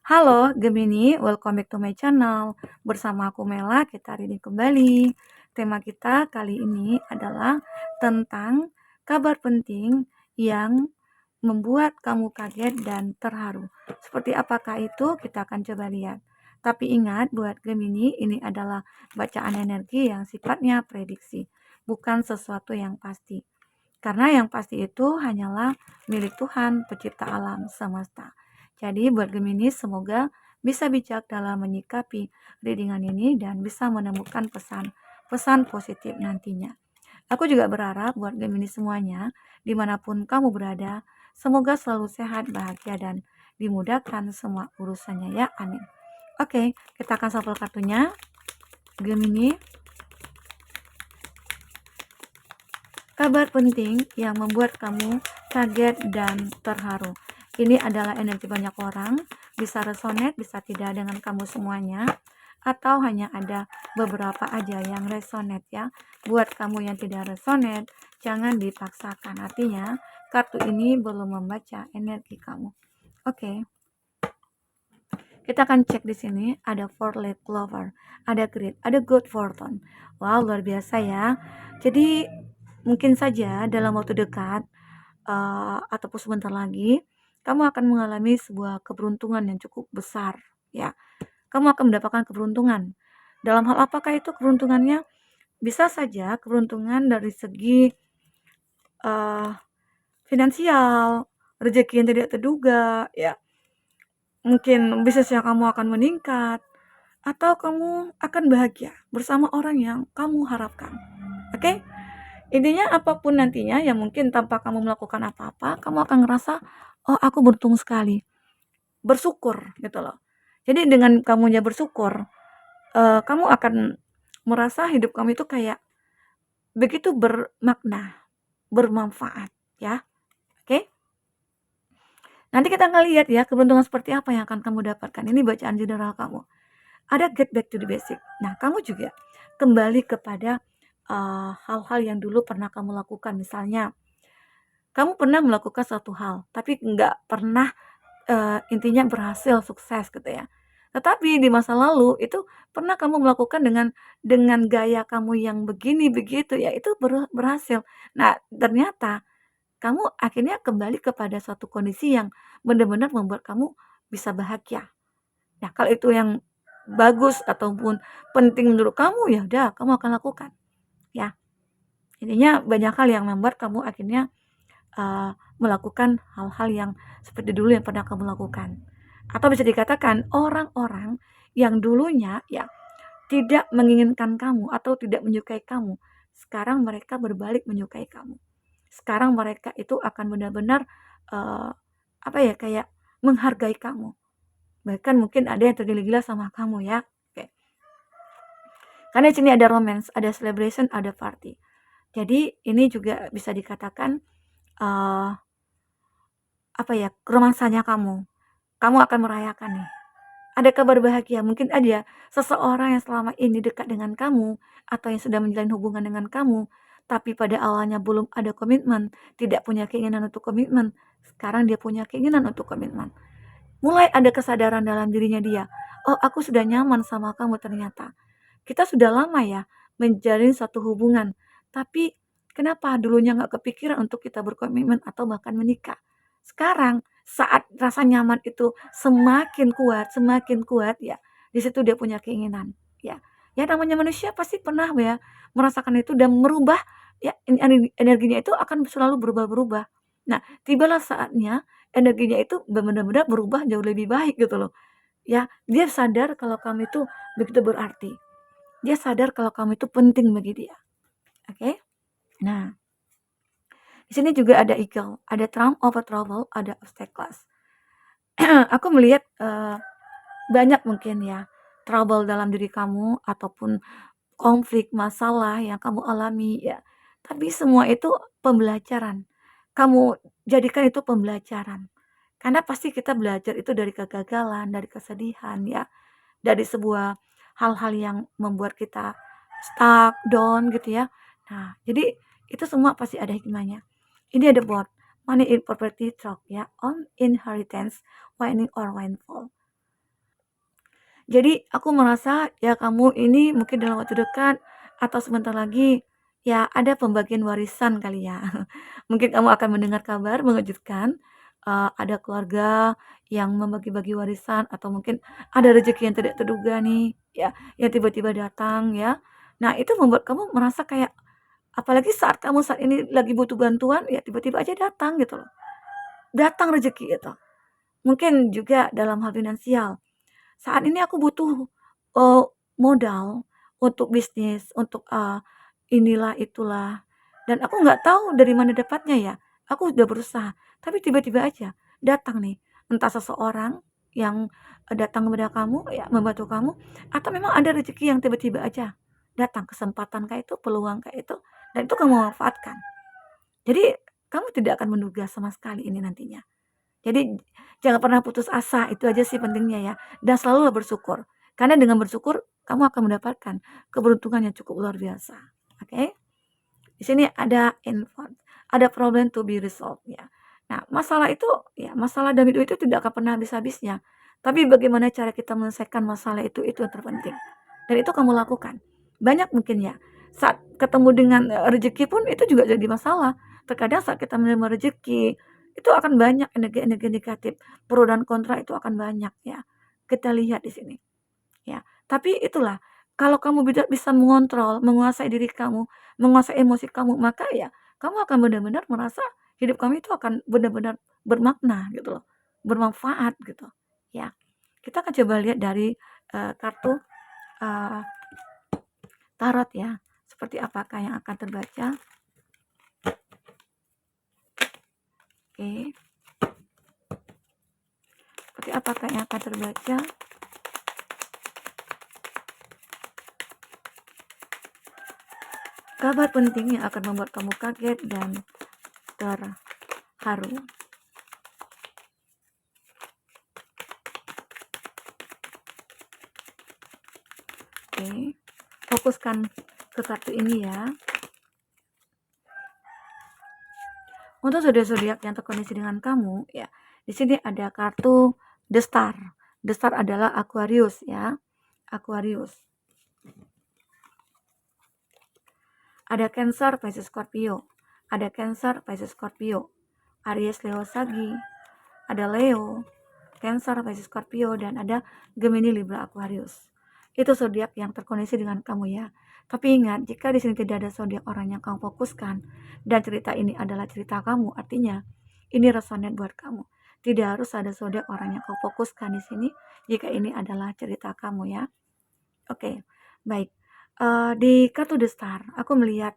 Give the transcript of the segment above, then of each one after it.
Halo Gemini, welcome back to my channel. Bersama aku Mela, kita hari ini kembali. Tema kita kali ini adalah tentang kabar penting yang membuat kamu kaget dan terharu. Seperti apakah itu? Kita akan coba lihat. Tapi ingat, buat Gemini, ini adalah bacaan energi yang sifatnya prediksi, bukan sesuatu yang pasti. Karena yang pasti itu hanyalah milik Tuhan, pencipta alam semesta. Jadi buat Gemini semoga bisa bijak dalam menyikapi readingan ini dan bisa menemukan pesan positif nantinya. Aku juga berharap buat Gemini semuanya, dimanapun kamu berada, semoga selalu sehat, bahagia, dan dimudahkan semua urusannya ya, amin. Oke, kita akan shuffle kartunya. Gemini, kabar penting yang membuat kamu kaget dan terharu. Ini adalah energi banyak orang, bisa resonate, bisa tidak dengan kamu semuanya, atau hanya ada beberapa aja yang resonate ya. Buat kamu yang tidak resonate, jangan dipaksakan. Artinya, kartu ini belum membaca energi kamu. Oke. Kita akan cek di sini, ada four-leaf clover, ada grid, ada good fortune. Wow, luar biasa ya. Jadi mungkin saja dalam waktu dekat ataupun sebentar lagi kamu akan mengalami sebuah keberuntungan yang cukup besar ya. Kamu akan mendapatkan keberuntungan. Dalam hal apakah itu keberuntungannya? Bisa saja keberuntungan dari segi uh, finansial, rezeki yang tidak terduga ya. Mungkin bisnisnya kamu akan meningkat atau kamu akan bahagia bersama orang yang kamu harapkan. Oke? Intinya apapun nantinya yang mungkin tanpa kamu melakukan apa-apa, kamu akan ngerasa, oh aku beruntung sekali. Bersyukur gitu loh. Jadi dengan kamunya bersyukur, kamu akan merasa hidup kamu itu kayak begitu bermakna, bermanfaat ya. Oke? Nanti kita akan lihat ya keberuntungan seperti apa yang akan kamu dapatkan. Ini bacaan general kamu. Ada get back to the basic. Nah, kamu juga kembali kepada hal-hal yang dulu pernah kamu lakukan. Misalnya, kamu pernah melakukan suatu hal, tapi nggak pernah intinya berhasil, sukses gitu ya. Tetapi di masa lalu itu pernah kamu melakukan dengan gaya kamu yang begini begitu ya, itu berhasil. Nah, ternyata kamu akhirnya kembali kepada suatu kondisi yang benar-benar membuat kamu bisa bahagia. Nah, kalau itu yang bagus ataupun penting menurut kamu, ya udah kamu akan lakukan. Ya, intinya banyak hal yang membuat kamu akhirnya melakukan hal-hal yang seperti dulu yang pernah kamu lakukan. Atau bisa dikatakan orang-orang yang dulunya ya tidak menginginkan kamu atau tidak menyukai kamu, sekarang mereka berbalik menyukai kamu. Sekarang mereka itu akan benar-benar apa ya, kayak menghargai kamu. Bahkan mungkin ada yang tergila-gila sama kamu ya. Oke. Karena di sini ada romance, ada celebration, ada party. Jadi ini juga bisa dikatakan apa ya, romansanya kamu. Kamu akan merayakan nih. Ada kabar bahagia, mungkin ada seseorang yang selama ini dekat dengan kamu atau yang sudah menjalin hubungan dengan kamu, tapi pada awalnya belum ada komitmen, tidak punya keinginan untuk komitmen. Sekarang dia punya keinginan untuk komitmen. Mulai ada kesadaran dalam dirinya dia. Oh, aku sudah nyaman sama kamu ternyata. Kita sudah lama ya menjalin satu hubungan, tapi kenapa dulunya nggak kepikiran untuk kita berkomitmen atau bahkan menikah? Sekarang saat rasa nyaman itu semakin kuat ya, di situ dia punya keinginan ya. Ya namanya manusia pasti pernah ya merasakan itu dan merubah ya, energinya itu akan selalu berubah-berubah. Nah, tibalah saatnya energinya itu benar-benar berubah jauh lebih baik gitu loh. Ya, dia sadar kalau kamu itu begitu berarti. Dia sadar kalau kamu itu penting bagi dia. Oke? Nah, di sini juga ada eagle, ada trump over trouble, ada obstacles. Aku melihat banyak mungkin ya trouble dalam diri kamu ataupun konflik, masalah yang kamu alami ya. Tapi semua itu pembelajaran. Kamu jadikan itu pembelajaran. Karena pasti kita belajar itu dari kegagalan, dari kesedihan ya, dari sebuah hal-hal yang membuat kita stuck, down gitu ya. Nah, jadi itu semua pasti ada hikmahnya. Ini ada buat money in property talk ya, on inheritance, winning or windfall. Jadi aku merasa ya kamu ini mungkin dalam waktu dekat atau sebentar lagi ya ada pembagian warisan kali ya. Mungkin kamu akan mendengar kabar mengejutkan, ada keluarga yang membagi-bagi warisan atau mungkin ada rezeki yang tidak terduga nih ya, yang tiba-tiba datang ya. Nah itu membuat kamu merasa kayak apalagi saat kamu saat ini lagi butuh bantuan ya tiba-tiba aja datang gitu loh. Datang rezeki gitu. Mungkin juga dalam hal finansial. Saat ini aku butuh, eee, modal untuk bisnis, untuk, inilah itulah, dan aku nggak tahu dari mana dapatnya ya. Aku udah berusaha, tapi tiba-tiba aja datang nih, entah seseorang yang, datang kepada kamu, ya membantu kamu, atau memang ada rezeki yang tiba-tiba aja datang, kesempatan kayak itu, peluang kayak itu, dan itu kamu manfaatkan. Jadi, kamu tidak akan menduga sama sekali ini nantinya. Jadi jangan pernah putus asa, itu aja sih pentingnya ya. Dan selalulah bersyukur. Karena dengan bersyukur kamu akan mendapatkan keberuntungan yang cukup luar biasa. Oke? Di sini ada info, ada problem to be resolved ya. Nah, masalah itu ya masalah dalam hidup itu tidak akan pernah habis-habisnya. Tapi bagaimana cara kita menyelesaikan masalah itu yang terpenting. Dan itu kamu lakukan. Banyak mungkin ya. Saat ketemu dengan rezeki pun itu juga jadi masalah. Terkadang saat kita menerima rezeki itu akan banyak energi-energi negatif. Pro dan kontra itu akan banyak ya. Kita lihat di sini ya. Tapi itulah kalau kamu tidak bisa mengontrol, menguasai diri kamu, menguasai emosi kamu, maka ya kamu akan benar-benar merasa hidup kamu itu akan benar-benar bermakna gitu loh, bermanfaat gitu, ya. Kita akan coba lihat dari, kartu, eee, tarot ya, seperti apakah yang akan terbaca. Oke, seperti apakah yang akan terbaca. Kabar penting yang akan membuat kamu kaget dan terharu. Oke, fokuskan ke kartu ini ya. Untuk zodiak-zodiak yang terkoneksi dengan kamu, ya, di sini ada kartu The Star. The Star adalah Aquarius ya, Aquarius. Ada Cancer, Pisces, Scorpio. Ada Cancer, Pisces, Scorpio. Aries, Leo, Sagi. Ada Leo, Cancer, Pisces, Scorpio, dan ada Gemini, Libra, Aquarius. Itu zodiak yang terkoneksi dengan kamu ya. Tapi ingat, jika di sini tidak ada zodiak orang yang kamu fokuskan dan cerita ini adalah cerita kamu, artinya ini resonate buat kamu. Tidak harus ada zodiak orang yang kamu fokuskan di sini jika ini adalah cerita kamu ya. Oke, baik. Di kartu The Star, aku melihat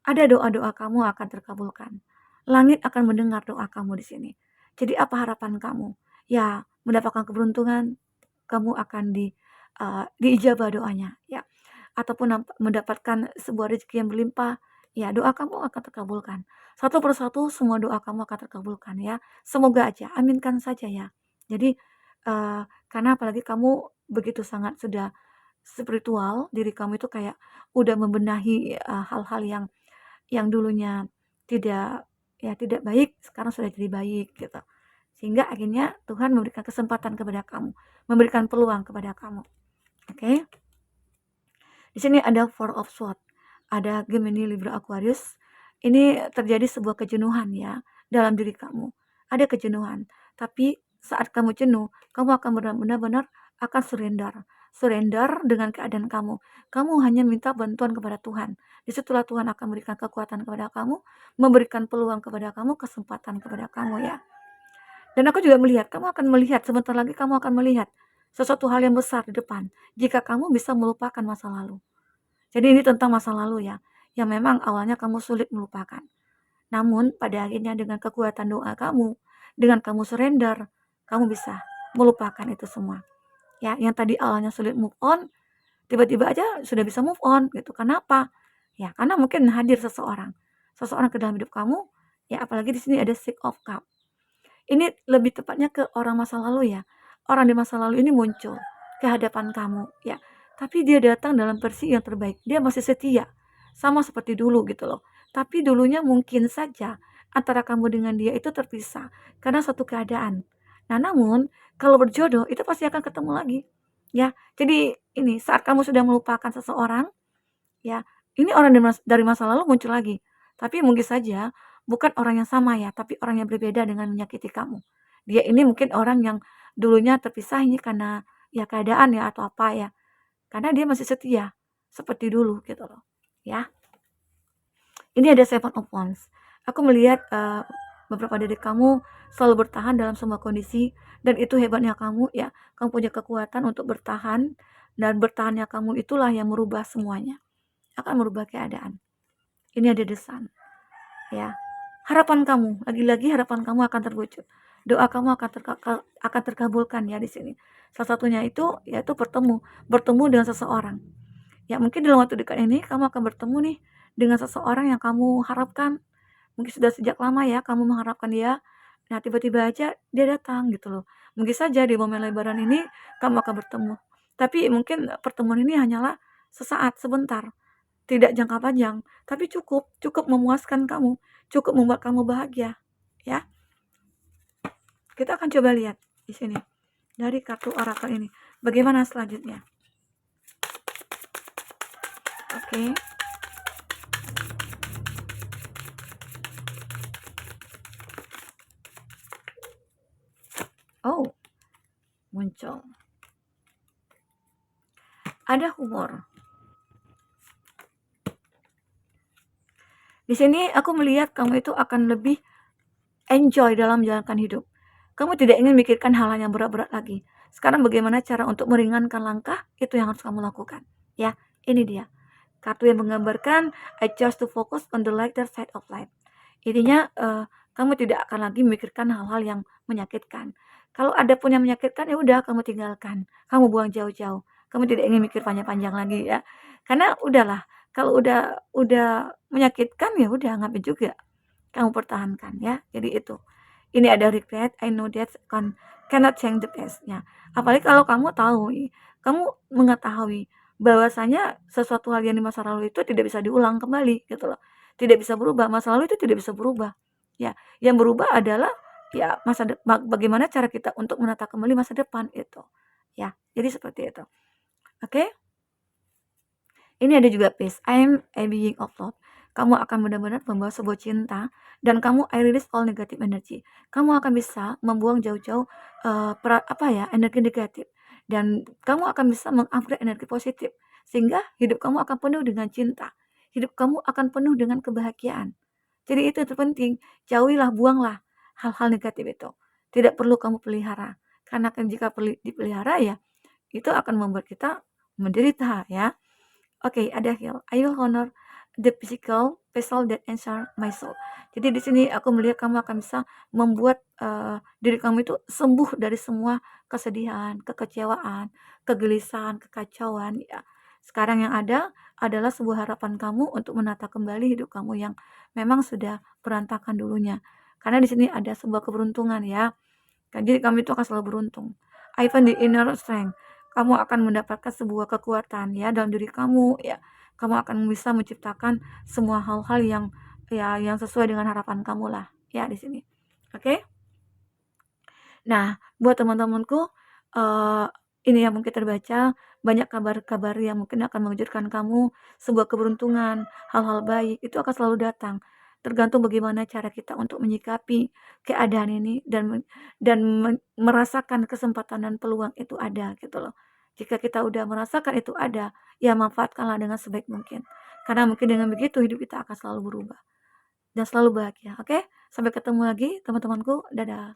ada doa-doa kamu akan terkabulkan. Langit akan mendengar doa kamu di sini. Jadi apa harapan kamu? Ya, mendapatkan keberuntungan, kamu akan diijabah doanya, ya. Ataupun mendapatkan sebuah rezeki yang berlimpah, ya doa kamu akan terkabulkan. Satu persatu semua doa kamu akan terkabulkan ya. Semoga aja, aminkan saja ya. Jadi karena apalagi kamu begitu sangat sudah spiritual, diri kamu itu kayak udah membenahi hal-hal yang dulunya tidak tidak baik, sekarang sudah jadi baik gitu. Sehingga akhirnya Tuhan memberikan kesempatan kepada kamu, memberikan peluang kepada kamu. Oke. Di sini ada Four of Swords, ada Gemini, Libra, Aquarius. Ini terjadi sebuah kejenuhan ya dalam diri kamu. Ada kejenuhan, tapi saat kamu jenuh, kamu akan benar-benar akan surrender. Surrender dengan keadaan kamu. Kamu hanya minta bantuan kepada Tuhan. Disitulah Tuhan akan memberikan kekuatan kepada kamu, memberikan peluang kepada kamu, kesempatan kepada kamu ya. Dan aku juga melihat, kamu akan melihat, sebentar lagi kamu akan melihat sesuatu hal yang besar di depan. Jika kamu bisa melupakan masa lalu. Jadi ini tentang masa lalu ya, yang memang awalnya kamu sulit melupakan. Namun pada akhirnya dengan kekuatan doa kamu, dengan kamu surrender, kamu bisa melupakan itu semua. Ya, yang tadi awalnya sulit move on, tiba-tiba aja sudah bisa move on gitu. Kenapa? Ya, karena mungkin hadir seseorang. Seseorang ke dalam hidup kamu, ya apalagi di sini ada Six of Cups. Ini lebih tepatnya ke orang masa lalu ya. Orang di masa lalu ini muncul ke hadapan kamu ya. Tapi dia datang dalam versi yang terbaik. Dia masih setia. Sama seperti dulu gitu loh. Tapi dulunya mungkin saja antara kamu dengan dia itu terpisah karena satu keadaan. Nah, namun kalau berjodoh itu pasti akan ketemu lagi. ya. Jadi ini saat kamu sudah melupakan seseorang, ya, ini orang dari masa lalu muncul lagi, tapi mungkin saja bukan orang yang sama ya, tapi orang yang berbeda dengan menyakiti kamu. Dia ini mungkin orang yang dulunya terpisah ini karena ya keadaan ya atau apa ya, karena dia masih setia seperti dulu gitu loh, ya. Ini ada Seven of Wands. Aku melihat beberapa dari kamu selalu bertahan dalam semua kondisi dan itu hebatnya kamu ya. Kamu punya kekuatan untuk bertahan dan bertahannya kamu itulah yang merubah semuanya. Akan merubah keadaan. Ini ada The Sun, ya. Harapan kamu, lagi-lagi harapan kamu akan terwujud. Doa kamu akan terkabulkan ya di sini. Salah satunya itu yaitu bertemu dengan seseorang. Ya mungkin dalam waktu dekat ini kamu akan bertemu nih dengan seseorang yang kamu harapkan. Mungkin sudah sejak lama ya kamu mengharapkan dia. Nah tiba-tiba aja dia datang gitu loh. Mungkin saja di momen lebaran ini kamu akan bertemu. Tapi mungkin pertemuan ini hanyalah sesaat, sebentar. Tidak jangka panjang, tapi cukup memuaskan kamu, cukup membuat kamu bahagia, ya. Kita akan coba lihat di sini dari kartu orakel ini. Bagaimana selanjutnya? Oke. Oh, muncul. Ada humor. Di sini aku melihat kamu itu akan lebih enjoy dalam menjalankan hidup. Kamu tidak ingin memikirkan hal-hal yang berat-berat lagi. Sekarang bagaimana cara untuk meringankan langkah? Itu yang harus kamu lakukan. Ya, ini dia. Kartu yang menggambarkan I chose to focus on the lighter side of life. Intinya kamu tidak akan lagi memikirkan hal-hal yang menyakitkan. Kalau ada pun yang menyakitkan ya udah kamu tinggalkan. Kamu buang jauh-jauh. Kamu tidak ingin mikir panjang-panjang lagi ya. Karena udahlah, kalau udah menyakitkan ya udah ngapain juga kamu pertahankan ya. Jadi itu. Ini ada regret, I know that cannot change the past-nya. Apalagi kalau kamu mengetahui bahwasanya sesuatu hal yang di masa lalu itu tidak bisa diulang kembali gitu loh. Tidak bisa berubah, masa lalu itu tidak bisa berubah. Ya, yang berubah adalah ya bagaimana cara kita untuk menata kembali masa depan itu. Ya, jadi seperti itu. Oke? Ini ada juga peace. I am a being of love. Kamu akan benar-benar membawa sebuah cinta dan kamu I release all negative energy. Kamu akan bisa membuang jauh-jauh energi negatif dan kamu akan bisa mengupgrade energi positif sehingga hidup kamu akan penuh dengan cinta. Hidup kamu akan penuh dengan kebahagiaan. Jadi itu yang terpenting, jauhilah, buanglah hal-hal negatif itu. Tidak perlu kamu pelihara. Karena kan jika dipelihara ya itu akan membuat kita menderita ya. Oke, ada heal. I will honor the physical vessel that answer my soul. Jadi di sini aku melihat kamu akan bisa membuat diri kamu itu sembuh dari semua kesedihan, kekecewaan, kegelisahan, kekacauan ya. Sekarang yang ada adalah sebuah harapan kamu untuk menata kembali hidup kamu yang memang sudah berantakan dulunya. Karena di sini ada sebuah keberuntungan ya. Jadi kamu itu akan selalu beruntung. I find the inner strength. Kamu akan mendapatkan sebuah kekuatan ya dalam diri kamu ya. Kamu akan bisa menciptakan semua hal-hal yang sesuai dengan harapan kamu lah ya di sini. Oke? Nah, buat teman-temanku ini yang mungkin terbaca banyak kabar-kabar yang mungkin akan mengejutkan kamu, sebuah keberuntungan, hal-hal baik itu akan selalu datang. Tergantung bagaimana cara kita untuk menyikapi keadaan ini dan merasakan kesempatan dan peluang itu ada gitu loh. Jika kita udah merasakan itu ada, ya manfaatkanlah dengan sebaik mungkin. Karena mungkin dengan begitu hidup kita akan selalu berubah dan selalu bahagia. Oke? Sampai ketemu lagi teman-temanku. Dadah.